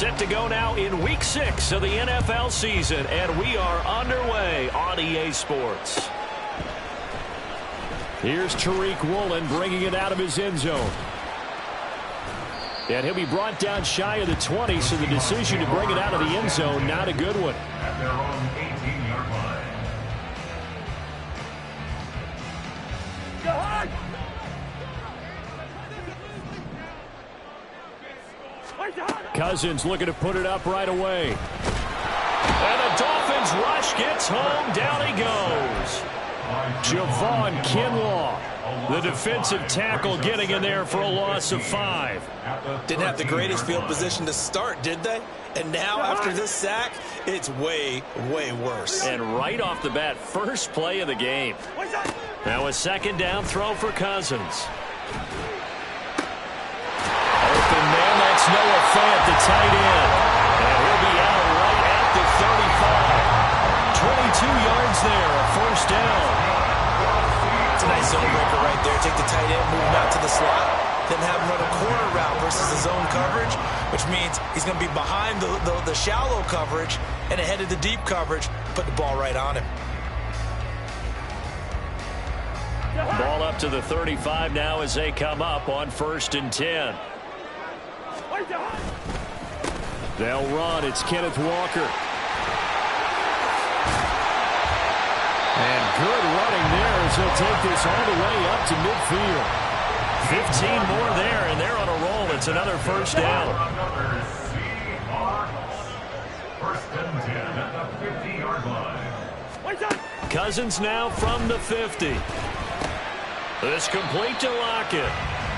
Set to go now in Week 6 of the NFL season, and we are underway on EA Sports. Here's Tariq Woolen bringing it out of his end zone. And he'll be brought down shy of the 20, so the decision to bring it out of the end zone, not a good one. At their own 18-yard line. Cousins looking to put it up right away. And the Dolphins rush gets home. Down he goes. Javon Kinlaw, the defensive tackle, getting in there for a loss of 5. Didn't have the greatest field position to start, did they? And now, after this sack, it's way, way worse. And right off the bat, first play of the game. Now a second down throw for Cousins. Open man, that's Noah Fant, the tight end. And he'll be out right at the 35. 22 yards there, a first down. It's a nice zone breaker right there. Take the tight end, move him out to the slot, then have him run a corner route versus the zone coverage, which means he's going to be behind the shallow coverage and ahead of the deep coverage. Put the ball right on him. Ball up to the 35 now as they come up on 1st and 10. They'll run. It's Kenneth Walker. And good running there as he'll take this all the way up to midfield. 15 more there, and they're on a roll. It's another first down. First and 10 at the 50-yard line. Cousins now from the 50. This complete to Lockett.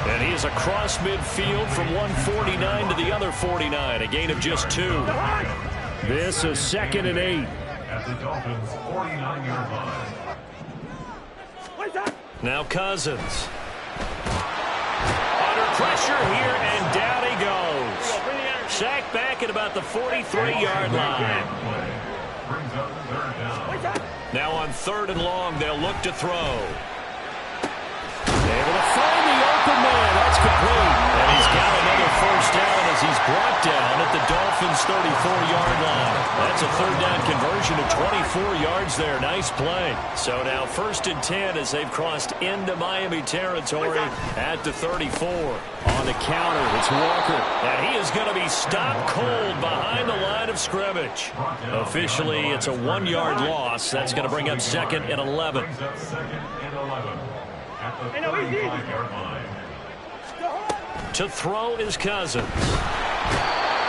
And he is across midfield from 149 to the other 49. A gain of just 2. This is 2nd and 8. At the Dolphins' 49-yard line. Now Cousins. Under pressure here, and down he goes. Sacked back at about the 43-yard line. Brings up 3rd down. Now on 3rd and long, they'll look to throw. Able to find the open man. That's complete. And he's got another first down as he's brought down at the Dolphins' 34-yard line. That's a 3rd down conversion of 24 yards there. Nice play. So now 1st and 10 as they've crossed into Miami territory at the 34. On the counter, it's Walker. And he is going to be stopped cold behind the line of scrimmage. Officially, it's a 1-yard loss. That's going to bring up 2nd and 11. Brings up 2nd and 11. At the 35-yard line. To throw is Cousins.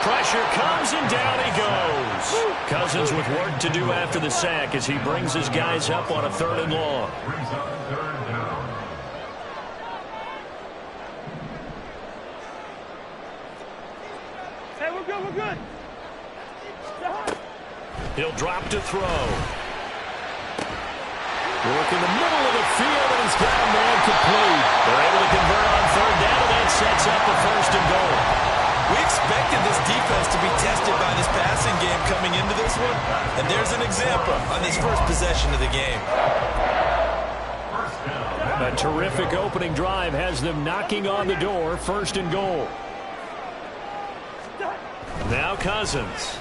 Pressure comes and down he goes. Cousins with work to do after the sack as he brings his guys up on a 3rd and long. Brings up 3rd down. Hey, we're good. He'll drop to throw. Work in the middle of the field, and he's got a man complete. They're able to convert on 3rd down, and that sets up the 1st and goal. We expected this defense to be tested by this passing game coming into this one, and there's an example on this first possession of the game. A terrific opening drive has them knocking on the door. 1st and goal. Now Cousins.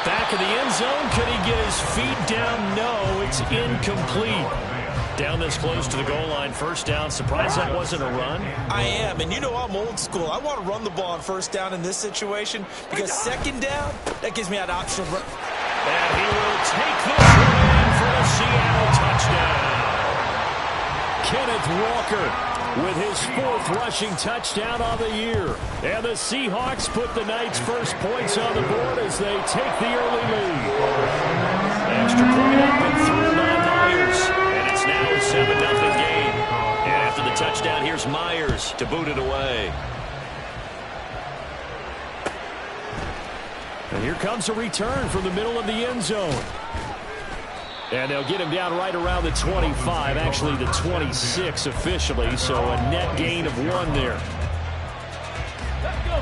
Back of the end zone. Could he get his feet down? No, it's incomplete. Down this close to the goal line. 1st down. Surprised that wasn't a run? I am, and you know I'm old school. I want to run the ball on 1st down in this situation because 2nd down, that gives me an option. And he will take this one in for a Seattle touchdown. Kenneth Walker with his 4th rushing touchdown on the year. And the Seahawks put the Knights' first points on the board as they take the early lead. Extra point up and through by Myers. And it's now a 7-0 game. And after the touchdown, here's Myers to boot it away. And here comes a return from the middle of the end zone. And they'll get him down right around the 25, actually the 26 officially, so a net gain of 1 there. Let's go.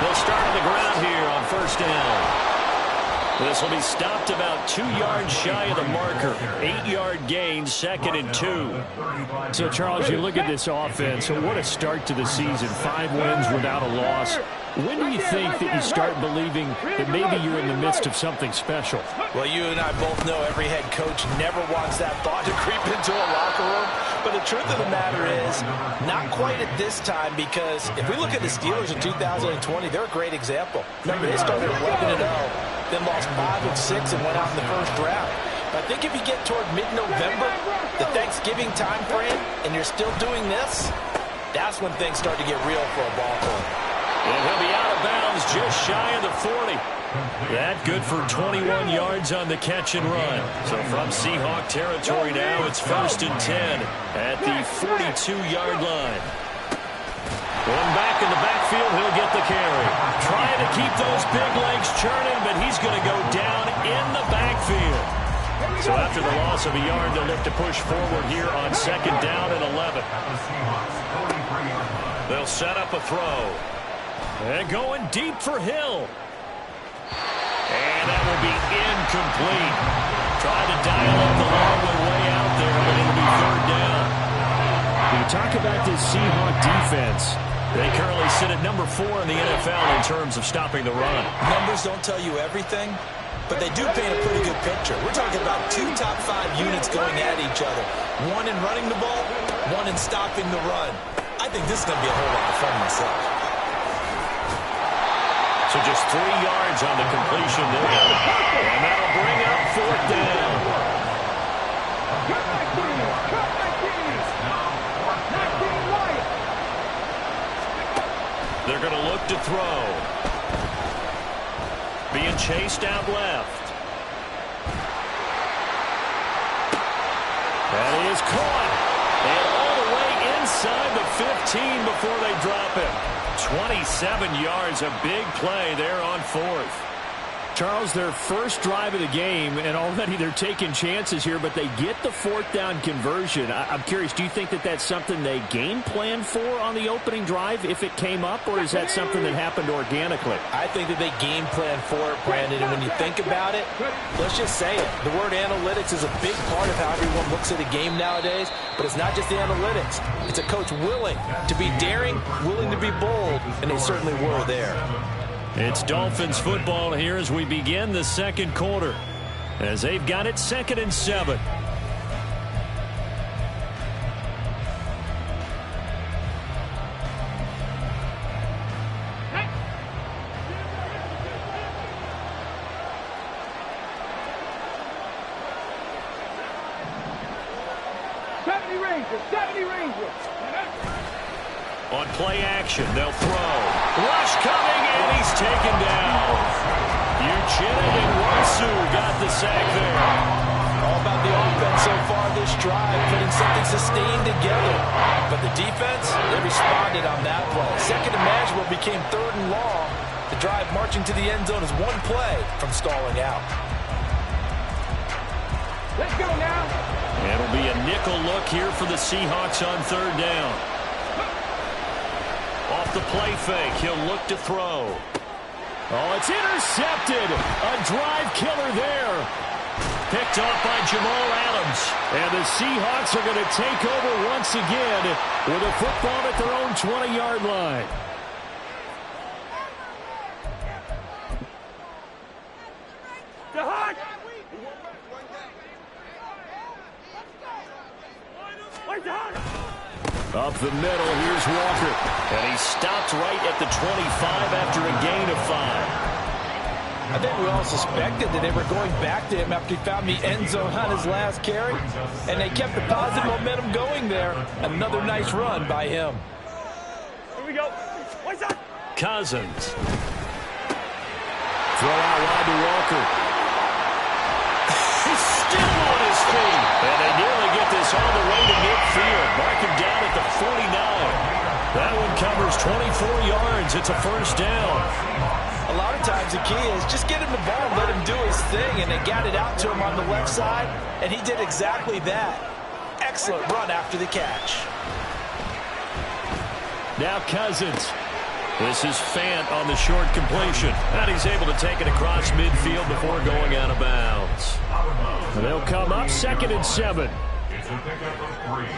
They'll start on the ground here on 1st down. This will be stopped about 2 yards shy of the marker. 8-yard gain, 2nd and 2. So, Charles, you look at this offense, so what a start to the season. 5 wins without a loss. When do you think that you start believing that maybe you're in the midst of something special? Well, you and I both know every head coach never wants that thought to creep into a locker room. But the truth of the matter is, not quite at this time, because if we look at the Steelers in 2020, they're a great example. Remember, they started 11-0, then lost 5 of 6 and went out in the first round. But I think if you get toward mid-November, the Thanksgiving time frame, and you're still doing this, that's when things start to get real for a ball club. And he'll be out of bounds just shy of the 40. That good for 21 yards on the catch and run. So from Seahawk territory now, it's 1st and 10 at the 42-yard line. Going back in the backfield, he'll get the carry. Trying to keep those big legs churning, but he's going to go down in the backfield. So after the loss of a yard, they'll look to push forward here on 2nd down and 11. They'll set up a throw. And going deep for Hill. And that will be incomplete. Trying to dial up the long way out there, but it'll be 3rd down. When you talk about this Seahawk defense, they currently sit at number 4 in the NFL in terms of stopping the run. Numbers don't tell you everything, but they do paint a pretty good picture. We're talking about 2 top 5 units going at each other. One in running the ball, one in stopping the run. I think this is going to be a whole lot of fun myself. So just 3 yards on the completion there. And that'll bring up 4th down. They're going to look to throw. Being chased out left. That is caught. And all the way inside the 15 before they drop him. 27 yards, a big play there on 4th. Charles, their first drive of the game, and already they're taking chances here, but they get the 4th down conversion. I'm curious, do you think that that's something they game planned for on the opening drive if it came up, or is that something that happened organically? I think that they game planned for it, Brandon, and when you think about it, let's just say it. The word analytics is a big part of how everyone looks at a game nowadays, but it's not just the analytics. It's a coach willing to be daring, willing to be bold, and they certainly were there. It's Dolphins football here as we begin the 2nd quarter, as they've got it 2nd and 7. On play action, they'll throw. Rush coming, and he's taken down. Uchenna got the sack there. All about the offense so far this drive, putting something sustained together. But the defense, they responded on that play. 2nd and manageable became 3rd and long. The drive marching to the end zone is 1 play from stalling out. Let's go now. It'll be a nickel look here for the Seahawks on 3rd down. Off the play fake, he'll look to throw. Oh, it's intercepted. A drive killer there. Picked off by Jamal Adams. And the Seahawks are going to take over once again with a football at their own 20-yard line. Up the middle, here's Walker. And he stopped right at the 25 after a gain of 5. I think we all suspected that they were going back to him after he found the end zone on his last carry. And they kept the positive momentum going there. Another nice run by him. Here we go. What's up? Cousins. Throw out wide to Walker. He's still on his feet. And they nearly get this all the way to midfield. Mark him down at the 49. That one covers 24 yards. It's a 1st down. A lot of times the key is just get him the ball and let him do his thing. And they got it out to him on the left side. And he did exactly that. Excellent run after the catch. Now Cousins. This is Fant on the short completion. And he's able to take it across midfield before going out of bounds. They'll come up 2nd and 7. It's a pickup of 3.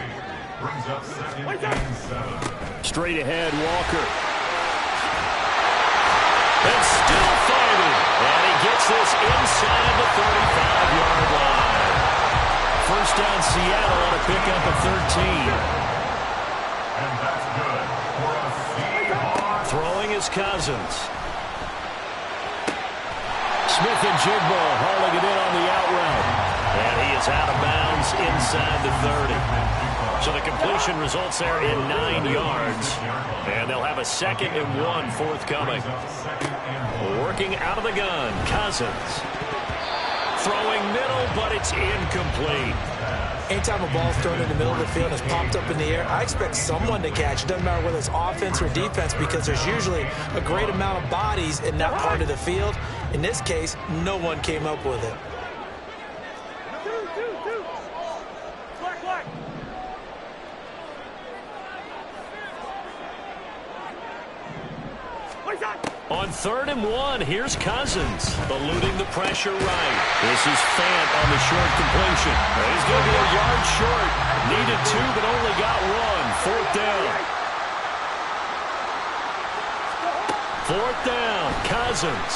Brings up 2nd and 7. Straight ahead, Walker. And still fighting. And he gets this inside the 35-yard line. First down, Seattle on a pickup of 13. And that's good for a Seahawks. Throwing is Cousins. Smith and Jigbo hauling it in on the out route. And he is out of bounds inside the 30. So the completion results there in 9 yards. And they'll have a 2nd and 1 forthcoming. Working out of the gun, Cousins. Throwing middle, but it's incomplete. Anytime a ball's thrown in the middle of the field and is popped up in the air, I expect someone to catch. It doesn't matter whether it's offense or defense because there's usually a great amount of bodies in that part of the field. In this case, no one came up with it. On 3rd and 1, here's Cousins, eluding the pressure right. This is Fant on the short completion. He's going to be a yard short. Needed 2, but only got 1. 4th down. 4th down, Cousins.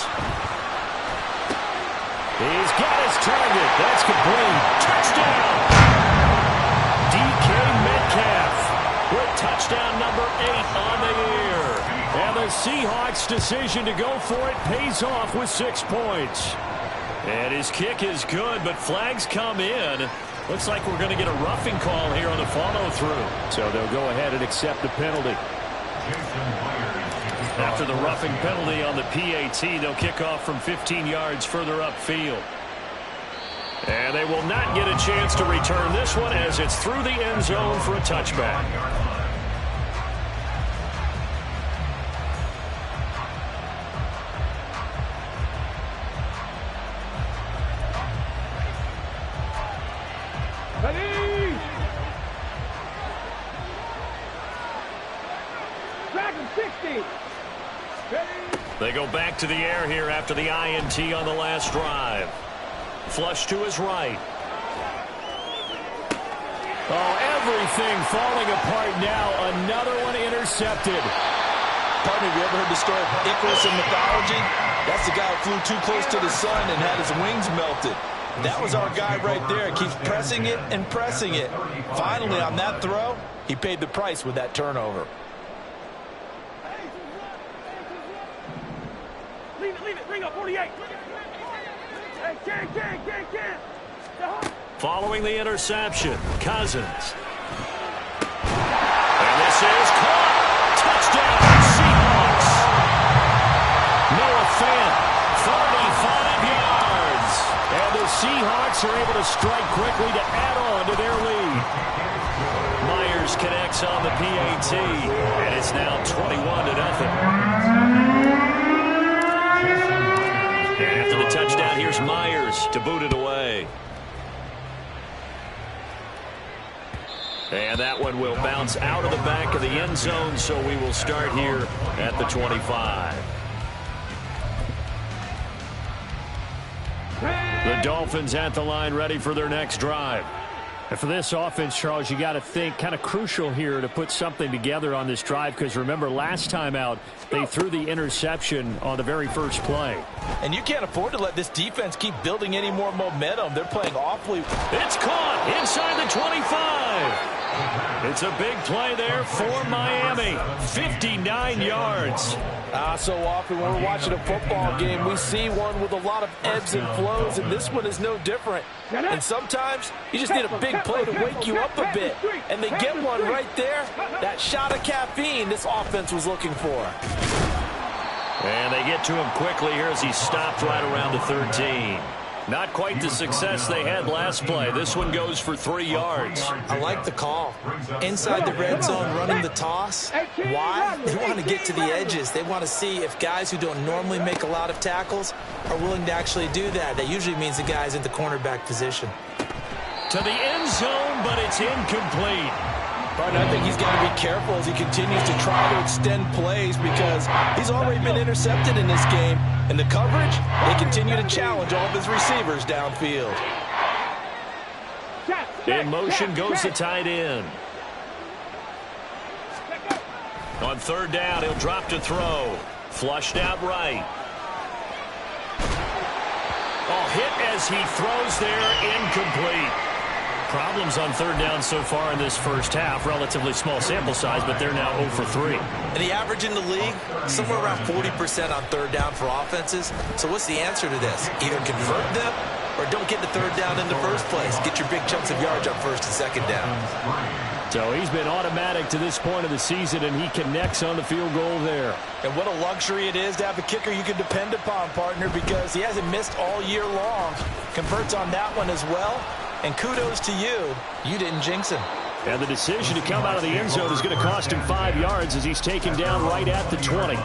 He's got his target. That's complete. Touchdown! DK Metcalf with touchdown number 8 on the year. And the Seahawks' decision to go for it pays off with 6 points. And his kick is good, but flags come in. Looks like we're going to get a roughing call here on the follow-through. So they'll go ahead and accept the penalty. After the roughing penalty on the PAT, they'll kick off from 15 yards further upfield. And they will not get a chance to return this one as it's through the end zone for a touchback. They go back to the air here after the INT on the last drive. Flush to his right. Oh, everything falling apart now. Another one intercepted. Partner, you ever heard the story of Icarus in mythology? That's the guy who flew too close to the sun and had his wings melted. That was our guy right there. Keeps pressing it and pressing it. Finally, on that throw, he paid the price with that turnover. Leave it. Bring up 48. Hey, can. Following the interception, Cousins. And this is caught. Touchdown, Seahawks. Noah Fant, 35 yards. And the Seahawks are able to strike quickly to add on to their lead. Myers connects on the PAT, and it's now 21-0. And after the touchdown, here's Myers to boot it away. And that one will bounce out of the back of the end zone, so we will start here at the 25. The Dolphins at the line, ready for their next drive. And for this offense, Charles, you got to think kind of crucial here to put something together on this drive because remember last time out they threw the interception on the very first play. And you can't afford to let this defense keep building any more momentum. They're playing awfully. It's caught inside the 25. It's a big play there for Miami. 59 yards. So often when we're watching a football game, we see one with a lot of ebbs and flows, and this one is no different. And sometimes you just need a big play to wake you up a bit. And they get one right there. That shot of caffeine this offense was looking for. And they get to him quickly here as he stopped right around the 13. Not quite the success they had last play. This one goes for 3 yards. I like the call. Inside the red zone, running the toss. Why? They want to get to the edges. They want to see if guys who don't normally make a lot of tackles are willing to actually do that. That usually means the guy's in the cornerback position. To the end zone, but it's incomplete. Partner, I think he's got to be careful as he continues to try to extend plays because he's already been intercepted in this game. And the coverage, they continue to challenge all of his receivers downfield. In motion goes the tight end. On third down, he'll drop to throw. Flushed out right. Oh, hit as he throws there, incomplete. Problems on third down so far in this first half. Relatively small sample size, but they're now 0 for 3. And the average in the league, somewhere around 40% on third down for offenses. So what's the answer to this? Either convert them or don't get the third down in the first place. Get your big chunks of yards on first and second down. So he's been automatic to this point of the season, and he connects on the field goal there. And what a luxury it is to have a kicker you can depend upon, partner, because he hasn't missed all year long. Converts on that one as well. And kudos to you. You didn't jinx him. And the decision to come out of the end zone is going to cost him 5 yards as he's taken down right at the 20.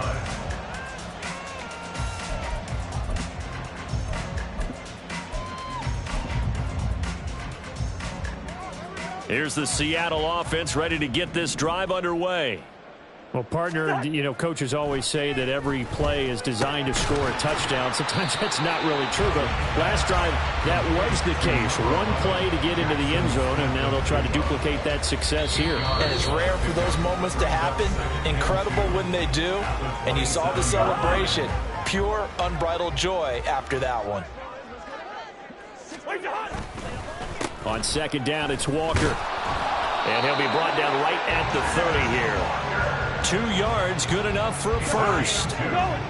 Here's the Seattle offense ready to get this drive underway. Well, partner, you know, coaches always say that every play is designed to score a touchdown. Sometimes that's not really true, but last drive, that was the case. One play to get into the end zone, and now they'll try to duplicate that success here. And it's rare for those moments to happen. Incredible when they do. And you saw the celebration. Pure, unbridled joy after that one. On second down, it's Walker. And he'll be brought down right at the 30 here. 2 yards, good enough for a first. We're going.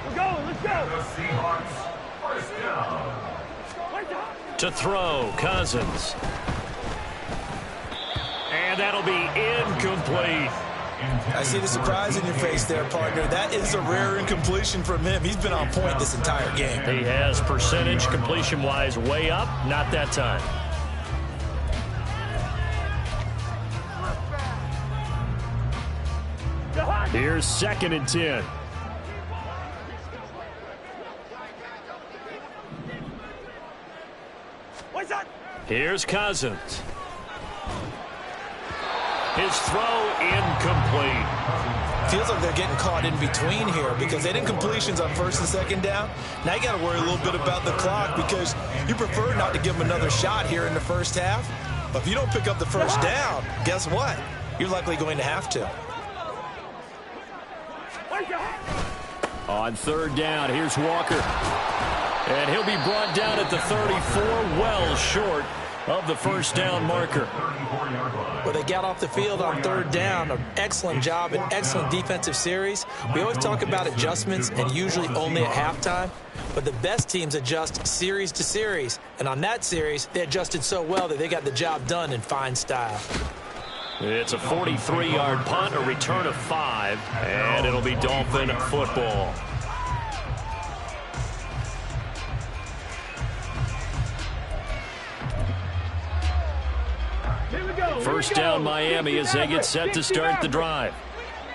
We're going. Let's go. The Seahawks, first down. To throw, Cousins. And that'll be incomplete. I see the surprise in your face there, partner. That is a rare incompletion from him. He's been on point this entire game. He has percentage completion-wise way up, not that time. Here's 2nd and 10. Here's Cousins. His throw incomplete. Feels like they're getting caught in between here because they didn't completions on first and second down. Now you got to worry a little bit about the clock because you prefer not to give them another shot here in the first half. But if you don't pick up the first down, guess what? You're likely going to have to. On third down, here's Walker. And he'll be brought down at the 34, well short of the first down marker. Well, they got off the field on third down. An excellent job, an excellent defensive series. We always talk about adjustments and usually only at halftime. But the best teams adjust series to series. And on that series, they adjusted so well that they got the job done in fine style. It's a 43-yard punt, a return of 5, and it'll be Dolphin football. First down Miami as they get set to start the drive.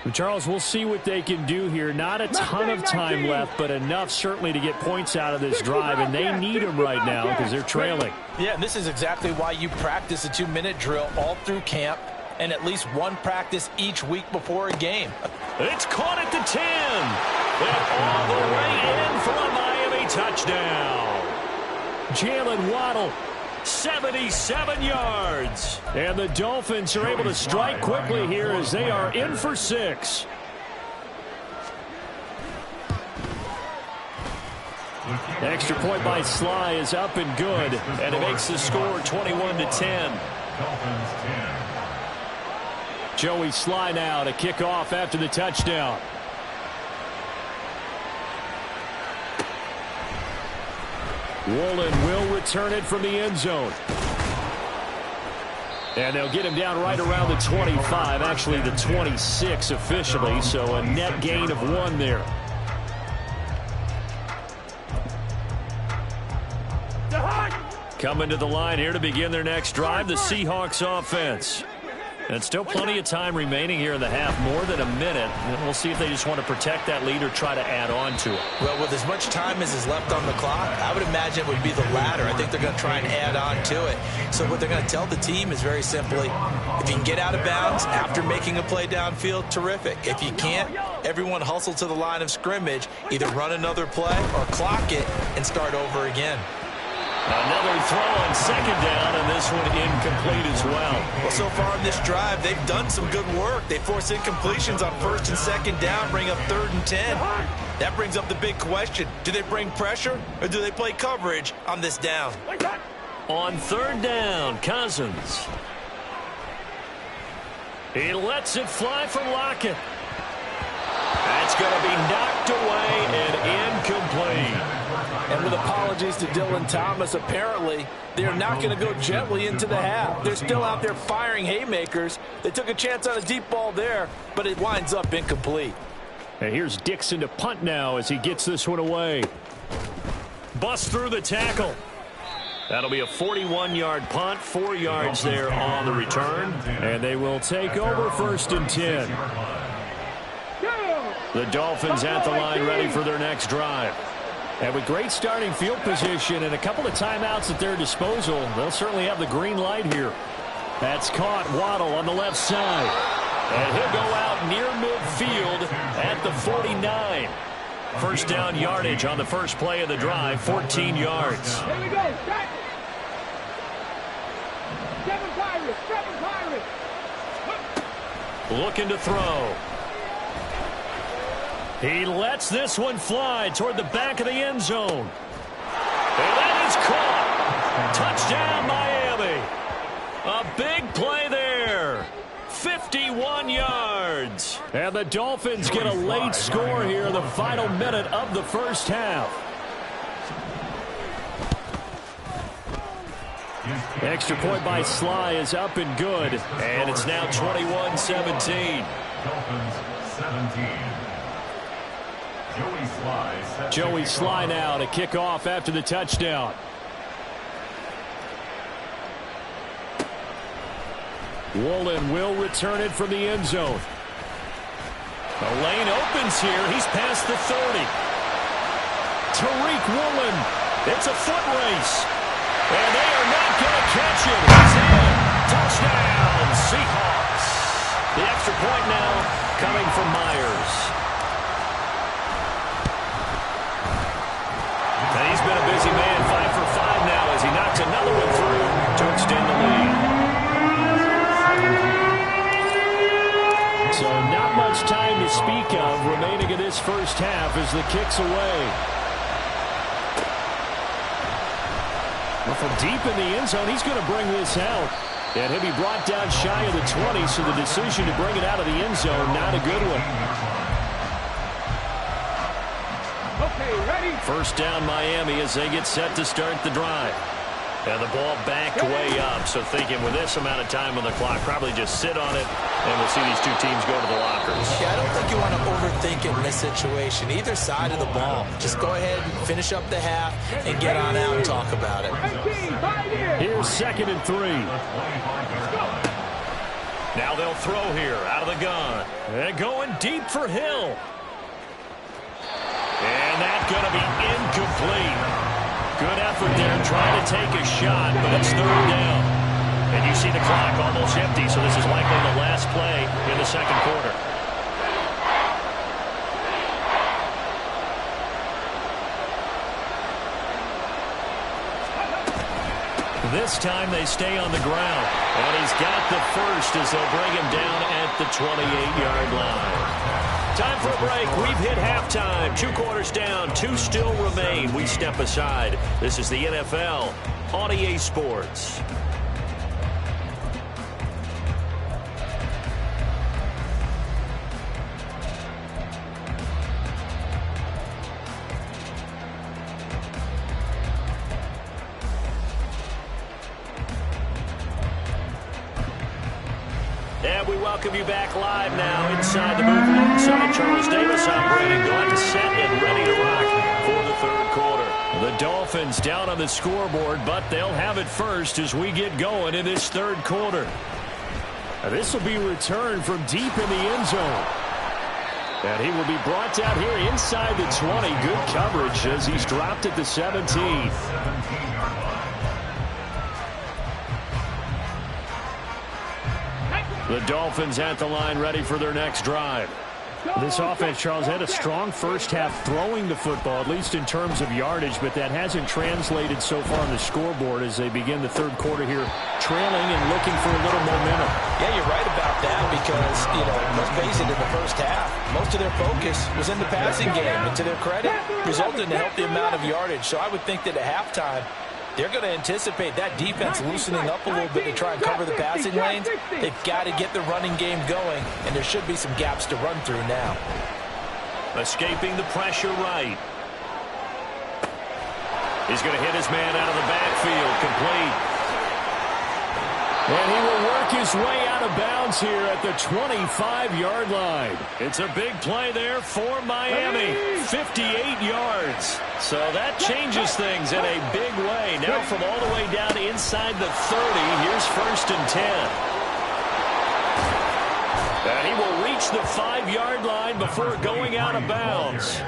Well, Charles, we'll see what they can do here. Not a ton of time left, but enough certainly to get points out of this drive, and they need them right now because they're trailing. Yeah, and this is exactly why you practice a 2-minute drill all through camp and at least one practice each week before a game. It's caught at the 10. And all the way in for a Miami touchdown. Jalen Waddle, 77 yards. And the Dolphins are able to strike quickly here as they are in for 6. Extra point by Sly is up and good. And it makes the score 21-10. Dolphins 10. Joey Sly now to kick off after the touchdown. Woolen will return it from the end zone. And they'll get him down right around the 25, actually the 26 officially, so a net gain of 1 there. Coming to the line here to begin their next drive, the Seahawks offense. And still plenty of time remaining here in the half, more than a minute. And we'll see if they just want to protect that lead or try to add on to it. Well, with as much time as is left on the clock, I would imagine it would be the latter. I think they're going to try and add on to it. So what they're going to tell the team is very simply, if you can get out of bounds after making a play downfield, terrific. If you can't, everyone hustle to the line of scrimmage, either run another play or clock it and start over again. Another throw on second down, and this one incomplete as well. Well, so far in this drive, they've done some good work. They force incompletions on first and second down, bring up 3rd and 10. That brings up the big question. Do they bring pressure, or do they play coverage on this down? On 3rd down, Cousins. He lets it fly from Lockett. That's going to be knocked away and incomplete. And with apologies to Dylan Thomas, apparently they're not going to go gently into the half. They're still out there firing haymakers. They took a chance on a deep ball there, but it winds up incomplete. And here's Dixon to punt now as he gets this one away. Bust through the tackle. That'll be a 41-yard punt, 4 yards there on the return. And they will take over 1st and 10. The Dolphins at the line ready for their next drive. And with great starting field position and a couple of timeouts at their disposal, they'll certainly have the green light here. That's caught. Waddle on the left side. And he'll go out near midfield at the 49. First down yardage on the first play of the drive, 14 yards. Here we go. Seven Pirates. Looking to throw. He lets this one fly toward the back of the end zone. And that is caught. Touchdown, Miami. A big play there. 51 yards. And the Dolphins get a late score here in the final minute of the first half. Extra point by Sly is up and good. And it's now 21-17. Dolphins 17. Joey Sly now to kick off after the touchdown. Woolen will return it from the end zone. The lane opens here. He's past the 30. Tariq Woolen. It's a foot race. And they are not going to catch it. He's in. Touchdown, Seahawks. The extra point now coming from Myers. And he's been a busy man, 5 for 5 now as he knocks another one through to extend the lead. So not much time to speak of remaining in this first half as the kick's away. Well, from deep in the end zone, he's going to bring this out. And he'll be brought down shy of the 20, so the decision to bring it out of the end zone, not a good one. First down Miami as they get set to start the drive. And the ball backed way up, so thinking with this amount of time on the clock, probably just sit on it, and we'll see these two teams go to the lockers. Yeah, I don't think you want to overthink it in this situation. Either side of the ball. Just go ahead and finish up the half and get on out and talk about it. Here's 2nd and 3. Now they'll throw here out of the gun. And going deep for Hill. And that's going to be incomplete. Good effort there trying to take a shot, but it's 3rd down. And you see the clock almost empty, so this is likely the last play in the second quarter. This time they stay on the ground. And he's got the first as they'll bring him down at the 28-yard line. Time for a break. We've hit halftime. 2 quarters down. 2 still remain. We step aside. This is the NFL on EA Sports. And we welcome you back live now inside the booth alongside Charles Davis. I'm Brandon Glenn, set and ready to rock for the third quarter. The Dolphins down on the scoreboard, but they'll have it first as we get going in this third quarter. This will be returned from deep in the end zone. And he will be brought down here inside the 20. Good coverage as he's dropped at the 17. The Dolphins at the line ready for their next drive. This offense, Charles, had a strong first half throwing the football, at least in terms of yardage, but that hasn't translated so far on the scoreboard as they begin the third quarter here, trailing and looking for a little momentum. Yeah, you're right about that because, let's face it, in the first half, most of their focus was in the passing game, and to their credit, resulted in a healthy amount of yardage. So I would think that at halftime, they're going to anticipate that defense loosening up a little bit to try and cover the passing lanes. They've got to get the running game going, and there should be some gaps to run through now. Escaping the pressure right. He's going to hit his man out of the backfield. Complete. And he will work his way out of bounds here at the 25-yard line. It's a big play there for Miami. 58 yards. So that changes things in a big way. Now from all the way down inside the 30, here's 1st and 10. And he will reach the 5-yard line before going out of bounds.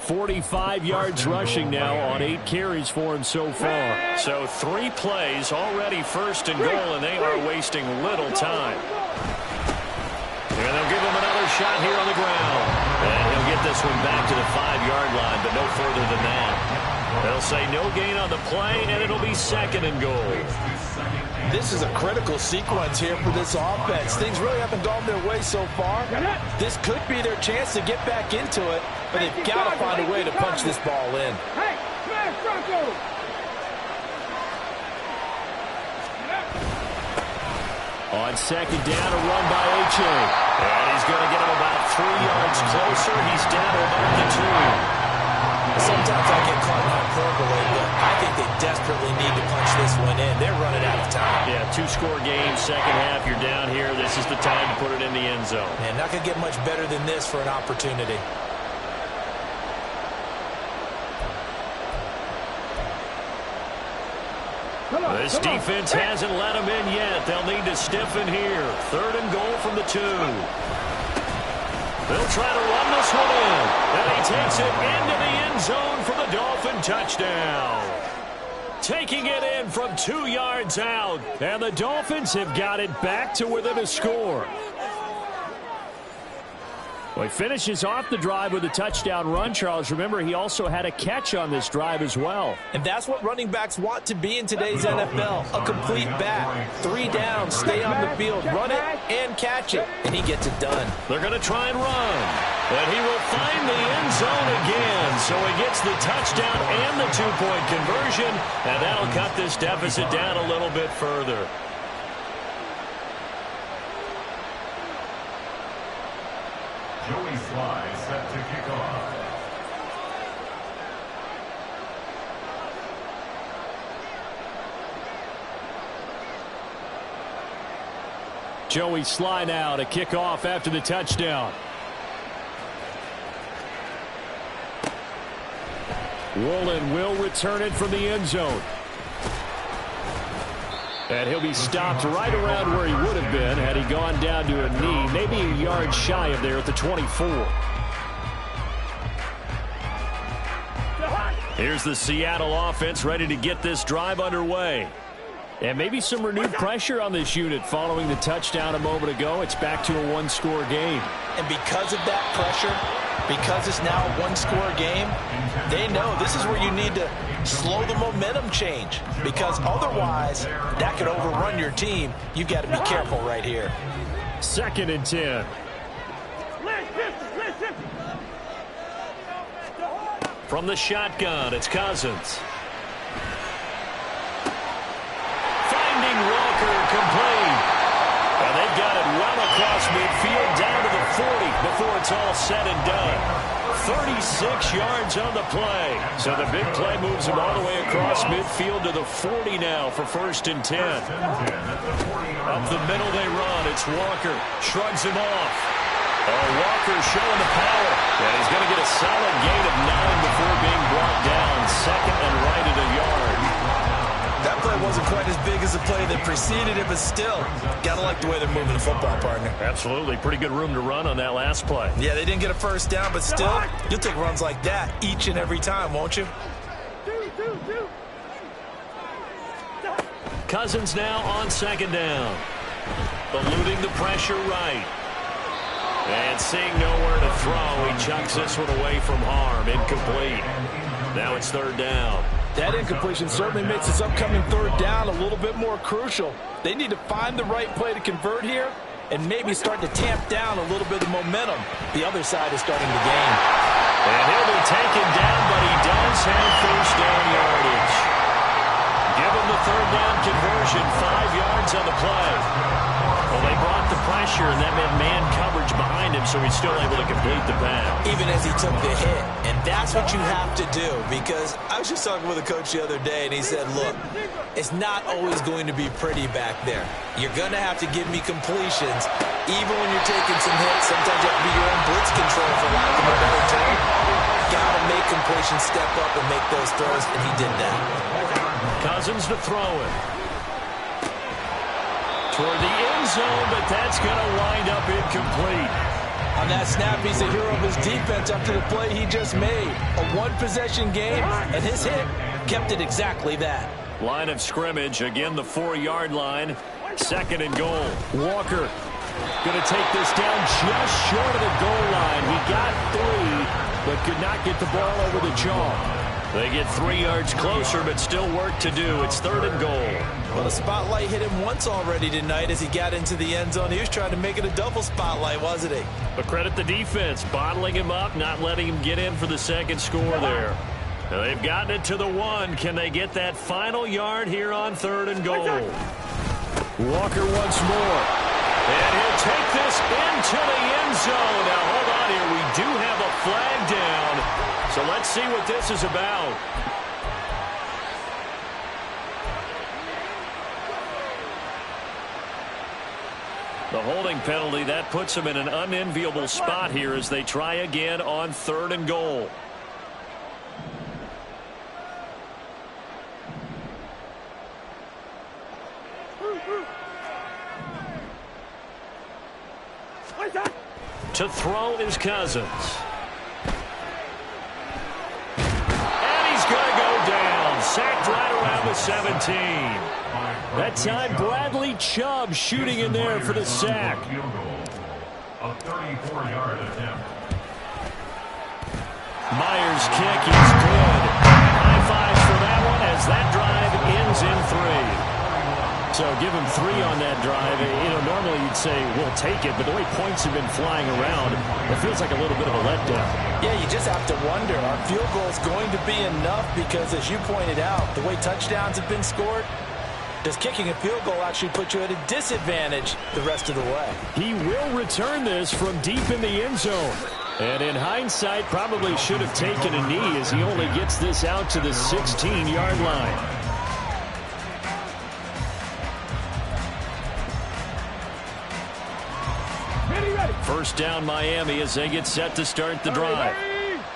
45 yards rushing now on 8 carries for him so far. So 3 plays already 1st and goal, and they are wasting little time. And they'll give him another shot here on the ground. And he'll get this one back to the 5-yard line, but no further than that. They'll say no gain on the play, and it'll be 2nd and goal. This is a critical sequence here for this offense. Things really haven't gone their way so far. This could be their chance to get back into it, but they've got to find a way to punch this ball in. Hey, smash Bronco! On 2nd down, a run by H.A. And he's going to get him about 3 yards closer. He's down to about the 2. Sometimes I get caught in hyperbole, but I think they desperately need to punch this one in. They're running out of time. Yeah, 2-score game, second half. You're down here. This is the time to put it in the end zone. And not going to get much better than this for an opportunity. This defense hasn't let him in yet. They'll need to stiffen here. 3rd and goal from the 2. They'll try to run this one in. And he takes it into the end zone for the Dolphin touchdown. Taking it in from 2 yards out. And the Dolphins have got it back to within a score. Well, he finishes off the drive with a touchdown run, Charles. Remember, he also had a catch on this drive as well. And that's what running backs want to be in today's NFL. A complete back. 3 downs, stay on the field, run it, and catch it. And he gets it done. They're going to try and run. But he will find the end zone again. So he gets the touchdown and the 2-point conversion. And that'll cut this deficit down a little bit further. Joey Sly set to kick off. Joey Sly now to kick off after the touchdown. Woolen will return it from the end zone. And he'll be stopped right around where he would have been had he gone down to a knee, maybe a yard shy of there at the 24. Here's the Seattle offense ready to get this drive underway. And maybe some renewed pressure on this unit following the touchdown a moment ago. It's back to a 1-score game. And because of that pressure, because it's now a 1-score game, they know this is where you need to slow the momentum change, because otherwise that could overrun your team. You've got to be careful right here. 2nd and 10. From the shotgun, it's Cousins. Finding Walker, complete. And they've got it well across midfield down to the 40 before it's all said and done. 36 yards on the play. So the big play moves him all the way across midfield to the 40 now for 1st and 10. Up the middle they run. It's Walker. Shrugs him off. Oh, Walker showing the power. And he's going to get a solid gain of 9 before being brought down. 2nd and right at a yard. That play wasn't quite as big as the play that preceded it, but still, got to like the way they're moving the football, partner. Absolutely. Pretty good room to run on that last play. Yeah, they didn't get a first down, but still, you'll take runs like that each and every time, won't you? Cousins now on second down. Eluding the pressure right. And seeing nowhere to throw, he chucks this one away from harm. Incomplete. Now it's third down. That incompletion certainly makes this upcoming third down a little bit more crucial. They need to find the right play to convert here and maybe start to tamp down a little bit of momentum. The other side is starting to gain. And he'll be taken down, but he does have first down yardage. Give him the third down conversion, 5 yards on the play. Well, they brought the pressure, and that meant man coverage behind him, so he's still able to complete the pass. Even as he took the hit. And that's what you have to do, because I was just talking with a coach the other day, and he said, look, it's not always going to be pretty back there. You're going to have to give me completions, even when you're taking some hits. Sometimes you have to be your own blitz control, for lack of a better term. Got to make completions step up and make those throws, and he did that. Cousins to throw it. Toward the end zone, but that's going to wind up incomplete. On that snap, he's a hero of his defense after the play he just made. A one-possession game, and his hit kept it exactly that. Line of scrimmage, again the 4-yard line. Second and goal. Walker going to take this down just short of the goal line. He got 3, but could not get the ball over the chalk. They get 3 yards closer, but still work to do. It's third and goal. Well, the spotlight hit him once already tonight as he got into the end zone. He was trying to make it a double spotlight, wasn't he? But credit the defense, bottling him up, not letting him get in for the second score there. Now they've gotten it to the 1. Can they get that final yard here on third and goal? Walker once more. And he'll take this into the end zone. Now, hold on here. We do have a flag down. So let's see what this is about. The holding penalty, that puts them in an unenviable spot here as they try again on third and goal. To throw is Cousins. And he's going to go down. Sacked right around the 17. That time, Bradley Chubb shooting in there for the sack. A 34-yard attempt. Myers' kick is good. High fives for that one as that drive ends in 3. So give him 3 on that drive. You know, normally you'd say, we'll take it, but the way points have been flying around, it feels like a little bit of a letdown. Yeah, you just have to wonder, are field goals going to be enough? Because as you pointed out, the way touchdowns have been scored, does kicking a field goal actually put you at a disadvantage the rest of the way? He will return this from deep in the end zone. And in hindsight, probably should have taken a knee as he only gets this out to the 16-yard line. First down Miami as they get set to start the drive.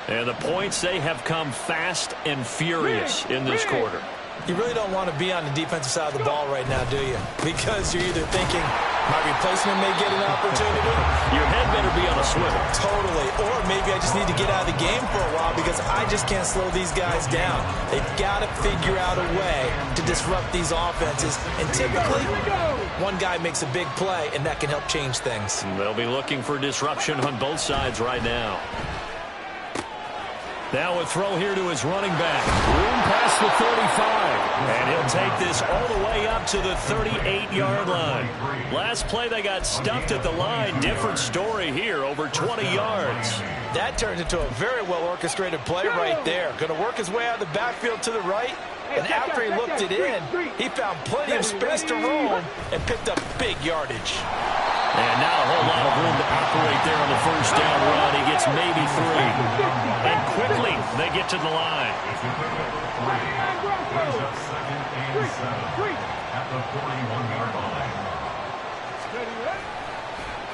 And the points, they have come fast and furious in this quarter. You really don't want to be on the defensive side of the ball right now, do you? Because you're either thinking, my replacement may get an opportunity. Your head better be on a swivel. Totally. Or maybe I just need to get out of the game for a while because I just can't slow these guys down. They've got to figure out a way to disrupt these offenses. And typically, one guy makes a big play, and that can help change things. They'll be looking for disruption on both sides right now. Now a throw here to his running back. Room past the 35. And he'll take this all the way up to the 38-yard line. Last play they got stuffed at the line. Different story here, over 20 yards. That turned into a very well-orchestrated play right there. Going to work his way out of the backfield to the right. And after he looked it in, he found plenty of space to roam and picked up big yardage. And not a whole lot of room to operate there on the first down run. He gets maybe 3. And quickly, they get to the line.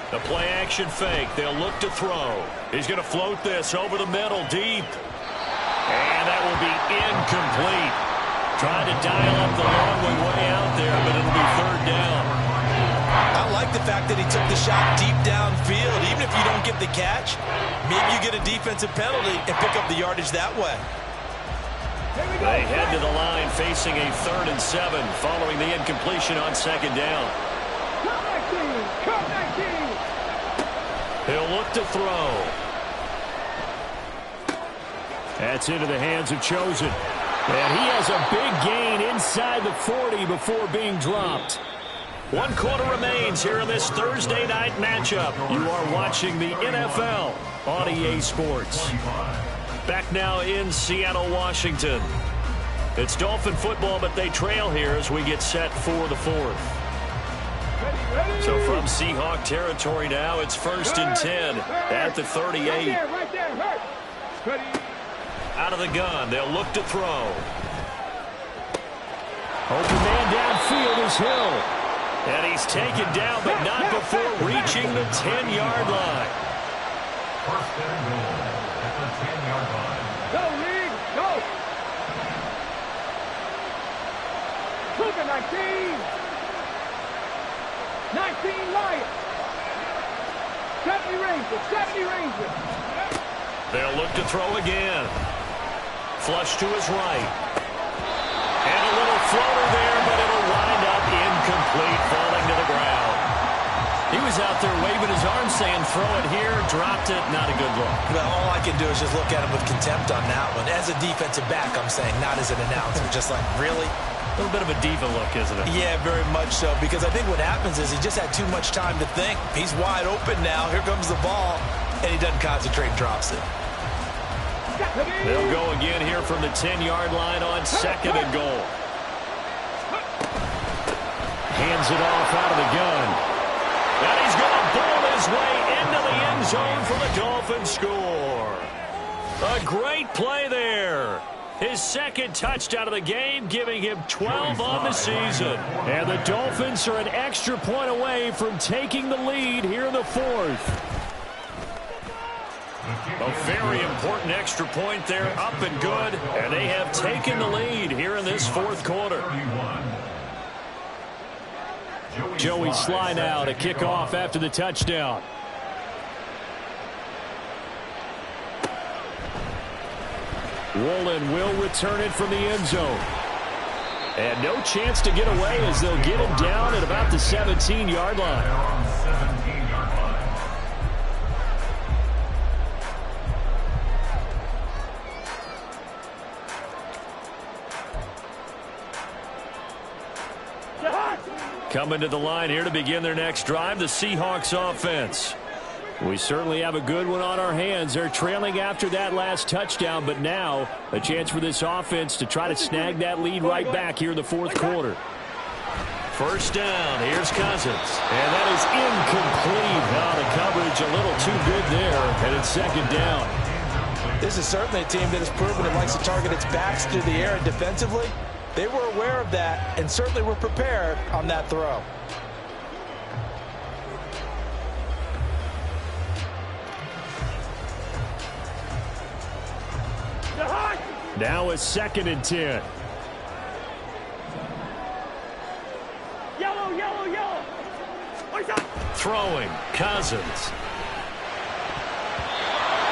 The play action fake. They'll look to throw. He's going to float this over the middle deep. And that will be incomplete. Trying to dial up the long way out there, but it'll be third down. I like the fact that he took the shot deep downfield. Even if you don't get the catch, maybe you get a defensive penalty and pick up the yardage that way. They head to the line facing a 3rd and 7 following the incompletion on 2nd down. He'll look to throw. That's into the hands of Chosen. And he has a big gain inside the 40 before being dropped. 1 quarter remains here in this Thursday night matchup. You are watching the NFL on EA Sports. Back now in Seattle, Washington. It's Dolphin football, but they trail here as we get set for the 4th. So from Seahawk territory now, it's 1st and 10 at the 38. Out of the gun, they'll look to throw. Open man downfield is Hill. And he's taken down, but not before reaching the 10-yard line. 1st and goal at the 10-yard line. Go, Reed, go. Cougar 19. 19 Lions. 70 Rangers, 70 Rangers. They'll look to throw again. Flush to his right. And a little floater there, but it'll wind up incomplete, falling to the ground. He was out there waving his arm saying, throw it here, dropped it, not a good look. Well, all I can do is just look at him with contempt on that one. As a defensive back, I'm saying, not as an announcer. Just like, really? A little bit of a diva look, isn't it? Yeah, very much so, because I think what happens is he just had too much time to think. He's wide open now. Here comes the ball, and he doesn't concentrate and drops it. They'll go again here from the 10-yard line on 2nd and goal. Hands it off out of the gun. And he's going to bowl his way into the end zone for the Dolphins score. A great play there. His 2nd touchdown of the game, giving him 12 on the season. And the Dolphins are an extra point away from taking the lead here in the 4th. A very important extra point there, up and good. And they have taken the lead here in this 4th quarter. Joey Sly now to kick off after the touchdown. Woolen will return it from the end zone. And no chance to get away as they'll get him down at about the 17-yard line. Coming to the line here to begin their next drive, the Seahawks offense. We certainly have a good one on our hands. They're trailing after that last touchdown, but now a chance for this offense to try to snag that lead right back here in the 4th quarter. 1st down, here's Cousins. And that is incomplete. Now the coverage a little too good there, and it's 2nd down. This is certainly a team that has proven it likes to target its backs through the air and defensively. They were aware of that and certainly were prepared on that throw. Now it's 2nd and 10. Yellow, yellow, yellow. Throwing, Cousins.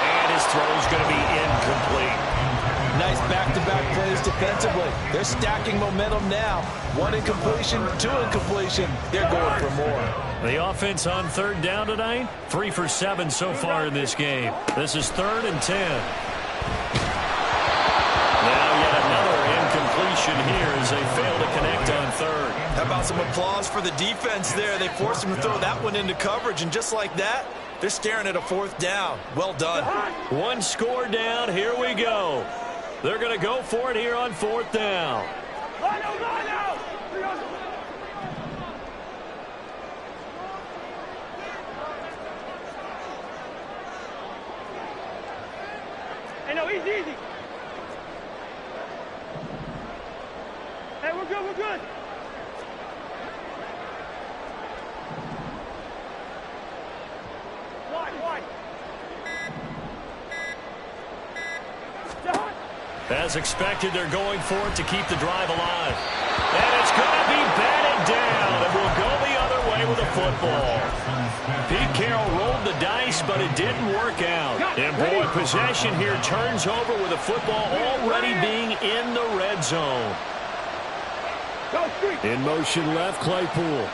And his throw's going to be incomplete. Nice back-to-back plays defensively. They're stacking momentum now. 1 incompletion, 2 incompletion. They're going for more. The offense on 3rd down tonight, 3 for 7 so far in this game. This is 3rd and 10. Now yet another incompletion here as they fail to connect on 3rd. How about some applause for the defense there? They forced him to throw that one into coverage, and just like that, they're staring at a 4th down. Well done. 1 score down. Here we go. They're going to go for it here on 4th down. Hey, no, easy, easy. Hey, we're good, we're good. As As expected, they're going for it to keep the drive alive. And it's going to be batted down, and we'll go the other way with a football. Pete Carroll rolled the dice, but it didn't work out. And boy, possession here turns over with a football already being in the red zone. In motion left, Claypool.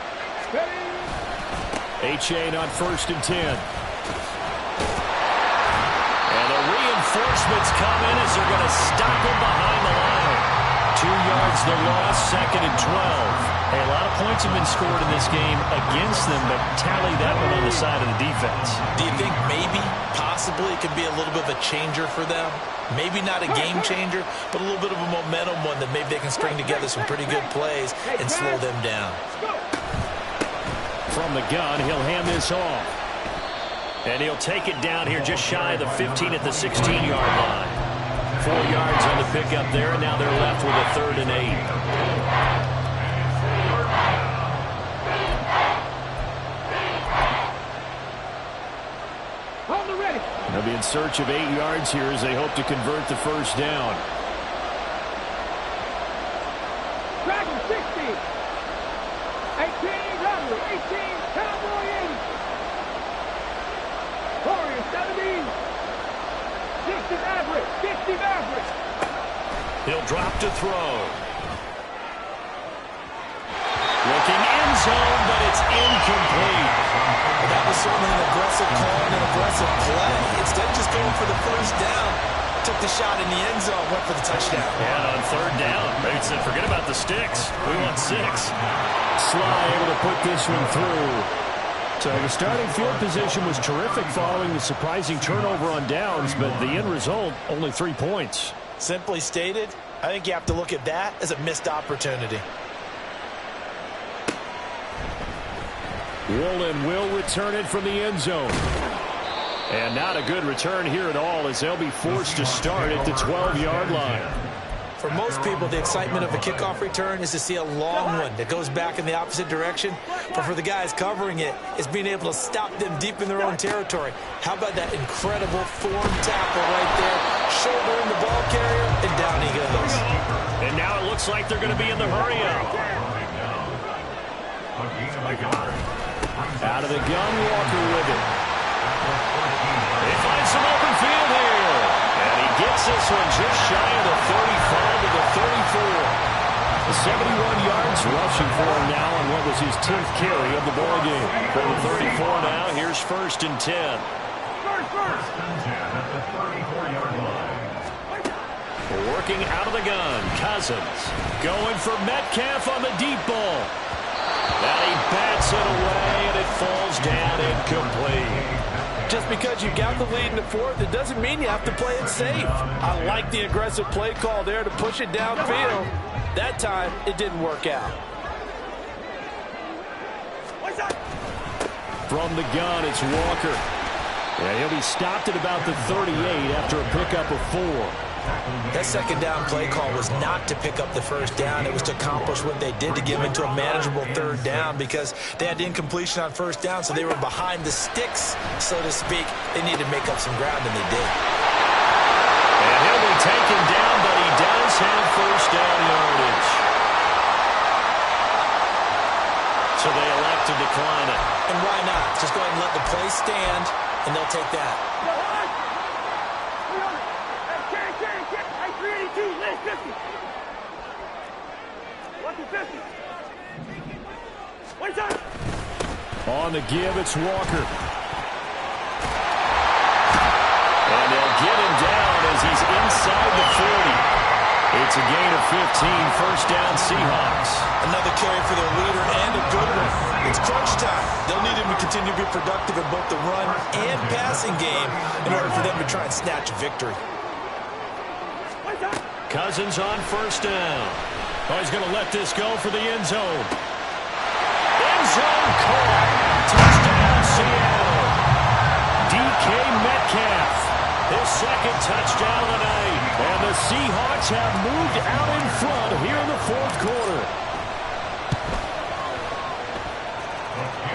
H.A. on 1st and 10. And the reinforcements come in as they're going to stop him behind the line. 2 yards the loss, 2nd and 12. Hey, a lot of points have been scored in this game against them, but tally that one on the side of the defense. Do you think maybe, possibly, it could be a little bit of a changer for them? Maybe not a game changer, but a little bit of a momentum one that maybe they can string together some pretty good plays and slow them down. From the gun, he'll hand this off. And he'll take it down here just shy of the 15 at the 16-yard line. 4 yards on the pickup there, and now they're left with a 3rd and 8. They'll be in search of 8 yards here as they hope to convert the first down. Dragon 60. 18, Rebel 18, Cowboy 80. Warrior 70. 60 Maverick, 60 Maverick. He'll drop to throw. Looking end zone, but it's incomplete. Well, that was certainly an aggressive call and an aggressive play. Instead of just going for the first down, took the shot in the end zone, went for the touchdown. And on 3rd down, they said, forget about the sticks. We want 6. Sly able to put this one through. So the starting field position was terrific following the surprising turnover on downs, but the end result, only 3 points. Simply stated, I think you have to look at that as a missed opportunity. Woolen will return it from the end zone. And not a good return here at all as they'll be forced to start at the 12-yard line. For most people, the excitement of a kickoff return is to see a long one that goes back in the opposite direction. But for the guys covering it, it's being able to stop them deep in their own territory. How about that incredible form tackle right there? Shoulder in the ball carrier, and down he goes. And now it looks like they're going to be in the hurry-up. Out of the gun, Walker with it. They find some open field here. And he gets this one just shy of the 35 to the 34. 71 yards rushing for him now on what was his 10th carry of the ball game. From the 34 now, here's 1st and 10. First and 10 at the 34-yard line. Working out of the gun, Cousins. Going for Metcalf on the deep ball. And he bats it away, and it falls down incomplete. Just because you got the lead in the 4th, it doesn't mean you have to play it safe. I like the aggressive play call there to push it downfield. That time, it didn't work out. From the gun, it's Walker. And he'll be stopped at about the 38 after a pickup of 4. That 2nd down play call was not to pick up the first down. It was to accomplish what they did to give into a manageable 3rd down because they had incompletion on 1st down, so they were behind the sticks, so to speak. They needed to make up some ground, and they did. And he'll be taken down, but he does have 1st down yardage. So they elect to decline it. And why not? Just go ahead and let the play stand, and they'll take that. On the give, it's Walker. And they'll get him down as he's inside the 40. It's a gain of 15, 1st down Seahawks. Another carry for their leader and a good one. It's crunch time. They'll need him to continue to be productive in both the run and passing game in order for them to try and snatch a victory. Cousins on 1st down. Oh, he's going to let this go for the end zone. End zone caught. Touchdown, Seattle. DK Metcalf. His 2nd touchdown tonight. And the Seahawks have moved out in front here in the 4th quarter.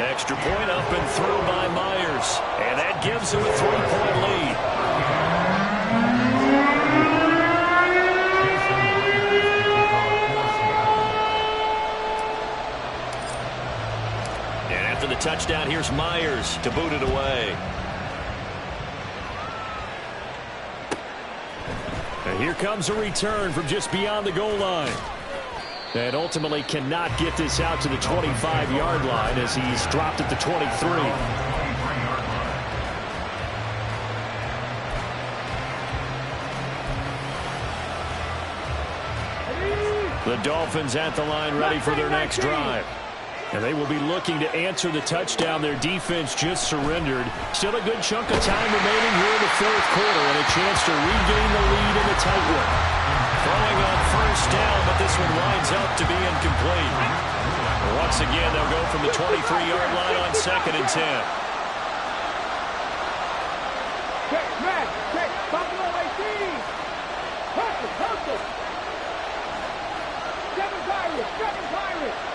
Extra point up and through by Myers. And that gives him a 3-point lead. touchdown. Here's Myers to boot it away. And here comes a return from just beyond the goal line. And ultimately cannot get this out to the 25-yard line as he's dropped at the 23. The Dolphins at the line ready for their next drive. And they will be looking to answer the touchdown their defense just surrendered. Still a good chunk of time remaining here in the fourth quarter and a chance to regain the lead in the tight one. Throwing on first down, but this one winds up to be incomplete. Once again, they'll go from the 23-yard line on 2nd and 10. Check, man, check, Buffalo 18. Hustle. 7 Pirates.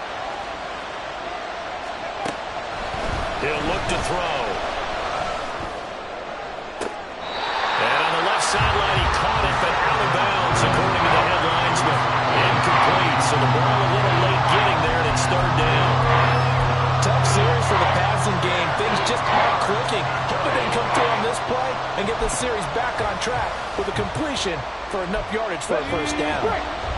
He'll look to throw. And on the left sideline, he caught it, but out of bounds, according to the headlinesman. Incomplete, so the ball a little late getting there, and it's 3rd down. Tough series for the passing game. Things just aren't clicking. Hoping they can come through on this play and get the series back on track with a completion for enough yardage for a first down.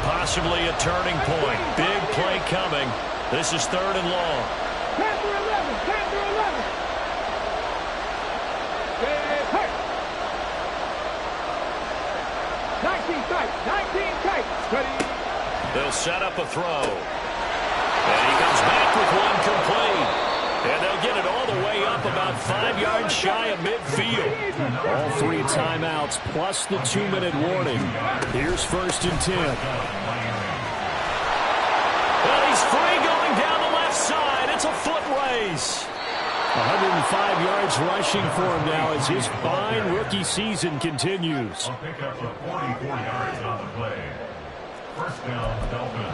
Possibly a turning point. Big play coming. This is 3rd and long. Panther 11. 19 tight. Ready. They'll set up a throw. And he comes back with one complete. And they'll get it all the way up about 5 yards shy of midfield. All 3 timeouts plus the 2-minute warning. Here's 1st and 10. Well, he's free going down the left side. It's a foot race. 105 yards rushing for him now as his fine rookie season continues. A pickup of 44 yards on the play. First down, Dolphins.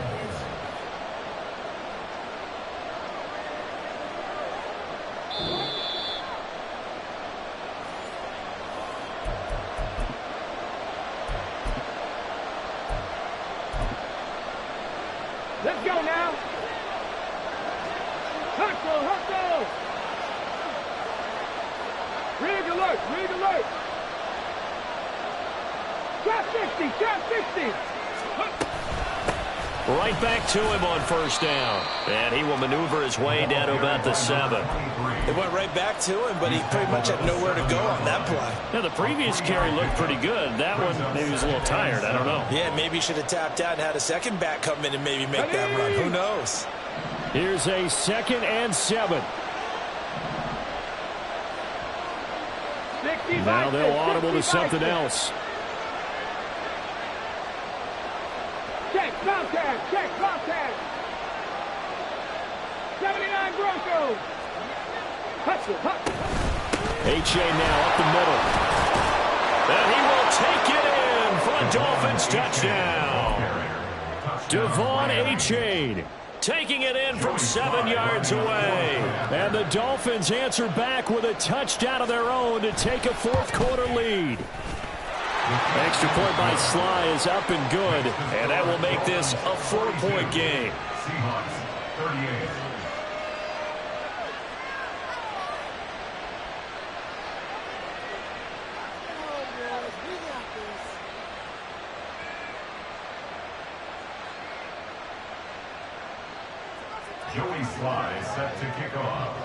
Let's go now. Hustle. Rig alert. Trap 60. Right back to him on first down. And he will maneuver his way down to about the 7. It went right back to him, but he pretty much had nowhere to go on that play. Now, the previous carry looked pretty good. That one, maybe he was a little tired. I don't know. Yeah, maybe he should have tapped out and had a second back come in and maybe make that run. Who knows? Here's a 2nd and 7. Now they'll audible to something else. Check, Bobcat. 79 Broncos. Hustle. H.A. now up the middle. And he will take it in for a Dolphins touchdown. Devon H.A. taking it in from 7 yards away. And the Dolphins answer back with a touchdown of their own to take a fourth quarter lead. Extra point by Sly is up and good. And that will make this a 4-point game. Seahawks 38. Joey Sly set to kick off.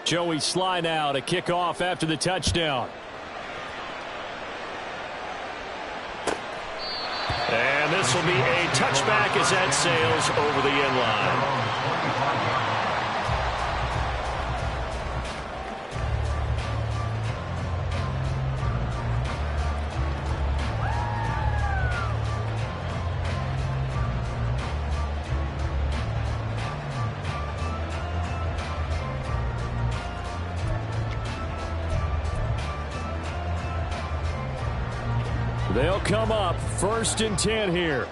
Joey Sly now to kick off after the touchdown. And this will be a touchback as that sails over the end line. They'll come up 1st and 10 here.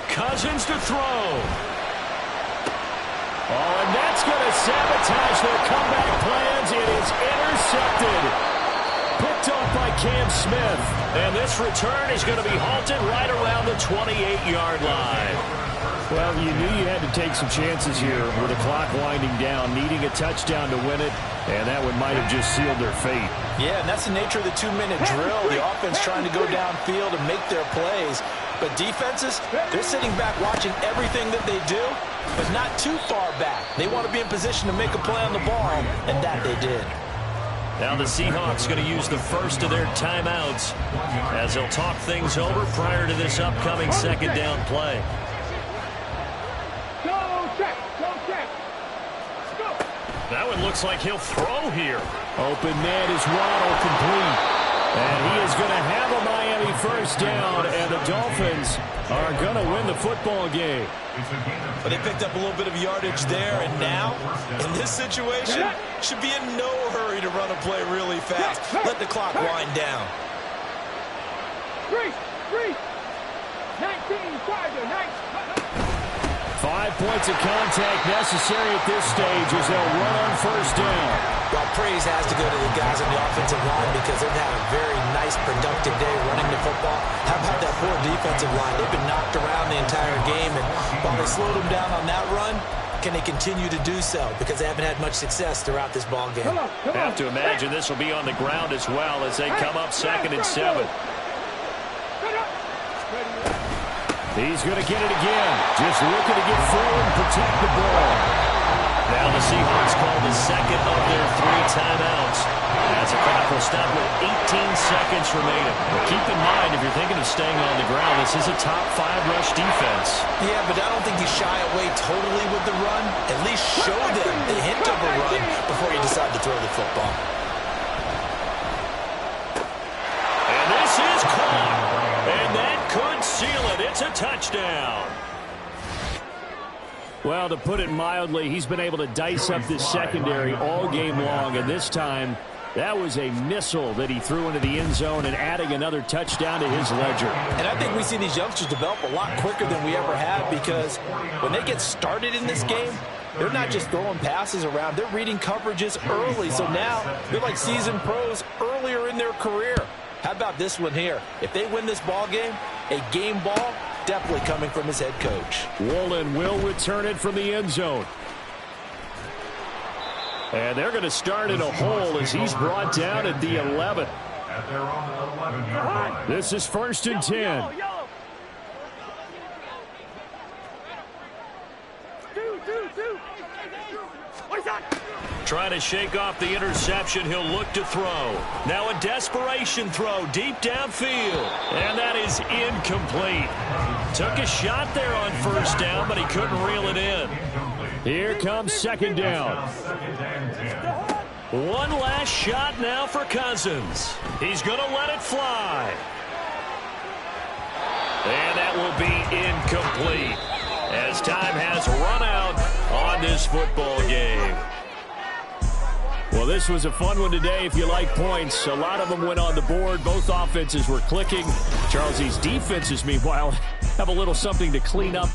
Cousins to throw. Oh, and that's going to sabotage their comeback plans. It is intercepted. Picked off by Cam Smith. And this return is going to be halted right around the 28-yard line. Well, you knew you had to take some chances here with the clock winding down, needing a touchdown to win it, and that one might have just sealed their fate. Yeah, and that's the nature of the 2-minute drill. The offense trying to go downfield and make their plays. But defenses, they're sitting back watching everything that they do, but not too far back. They want to be in position to make a play on the ball, and that they did. Now the Seahawks going to use the first of their timeouts as they'll talk things over prior to this upcoming second down play. That one looks like he'll throw here. Open man is Waddle, complete. And he is going to have a Miami first down, and the Dolphins are going to win the football game. But they picked up a little bit of yardage there, and now, in this situation, should be in no hurry to run a play really fast. Let the clock wind down. 19, 5 points of contact necessary at this stage as they'll run on first down. Well, praise has to go to the guys on the offensive line because they've had a very nice, productive day running the football. How about that poor defensive line? They've been knocked around the entire game, and while they slowed them down on that run, can they continue to do so? Because they haven't had much success throughout this ball game. Have to imagine this will be on the ground as well as they come up 2nd and 7. He's going to get it again. Just looking to get forward and protect the ball. Now the Seahawks call the second of their 3 timeouts. As the clock will stop with 18 seconds remaining. But keep in mind, if you're thinking of staying on the ground, this is a top 5 rush defense. Yeah, but I don't think you shy away totally with the run. At least show them the hint of a run before you decide to throw the football. And this is caught. And that could seal it. It's a touchdown. Well, to put it mildly, he's been able to dice up this secondary all game long, and this time that was a missile that he threw into the end zone and adding another touchdown to his ledger. And I think we see these youngsters develop a lot quicker than we ever have because when they get started in this game, they're not just throwing passes around. They're reading coverages early. So now they're like seasoned pros earlier in their career. How about this one here? If they win this ball game, a game ball, definitely coming from his head coach. Woolen will return it from the end zone. And they're going to start in a hole as he's brought down at the 11. At their own 11-yard line. This is 1st and 10. Trying to shake off the interception. He'll look to throw. Now a desperation throw deep downfield. And that is incomplete. Took a shot there on first down, but he couldn't reel it in. Here comes 2nd down. One last shot now for Cousins. He's going to let it fly. And that will be incomplete as time has run out on this football game. Well, this was a fun one today if you like points. A lot of them went on the board. Both offenses were clicking. Charles's defenses, meanwhile, have a little something to clean up.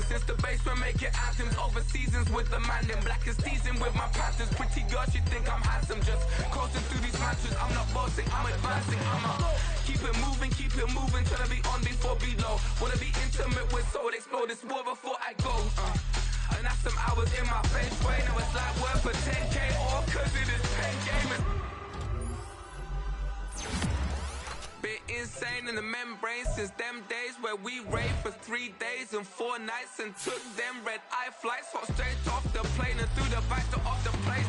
Since the basement making anthems over seasons with the man in black is seasoned with my patterns. Pretty girls, you think I'm handsome. Just coasting through these matches. I'm not bossing, I'm advancing. Keep it moving, trying to be on before below. Wanna be intimate with soul, explode this war before I go. And that's some hours in my face way. Now it's like work for 10K or cause it is 10 game. Bit insane in the membrane since them days where we raved for 3 days and 4 nights and took them red eye flights. Hot straight off the plane and through the back door of the place.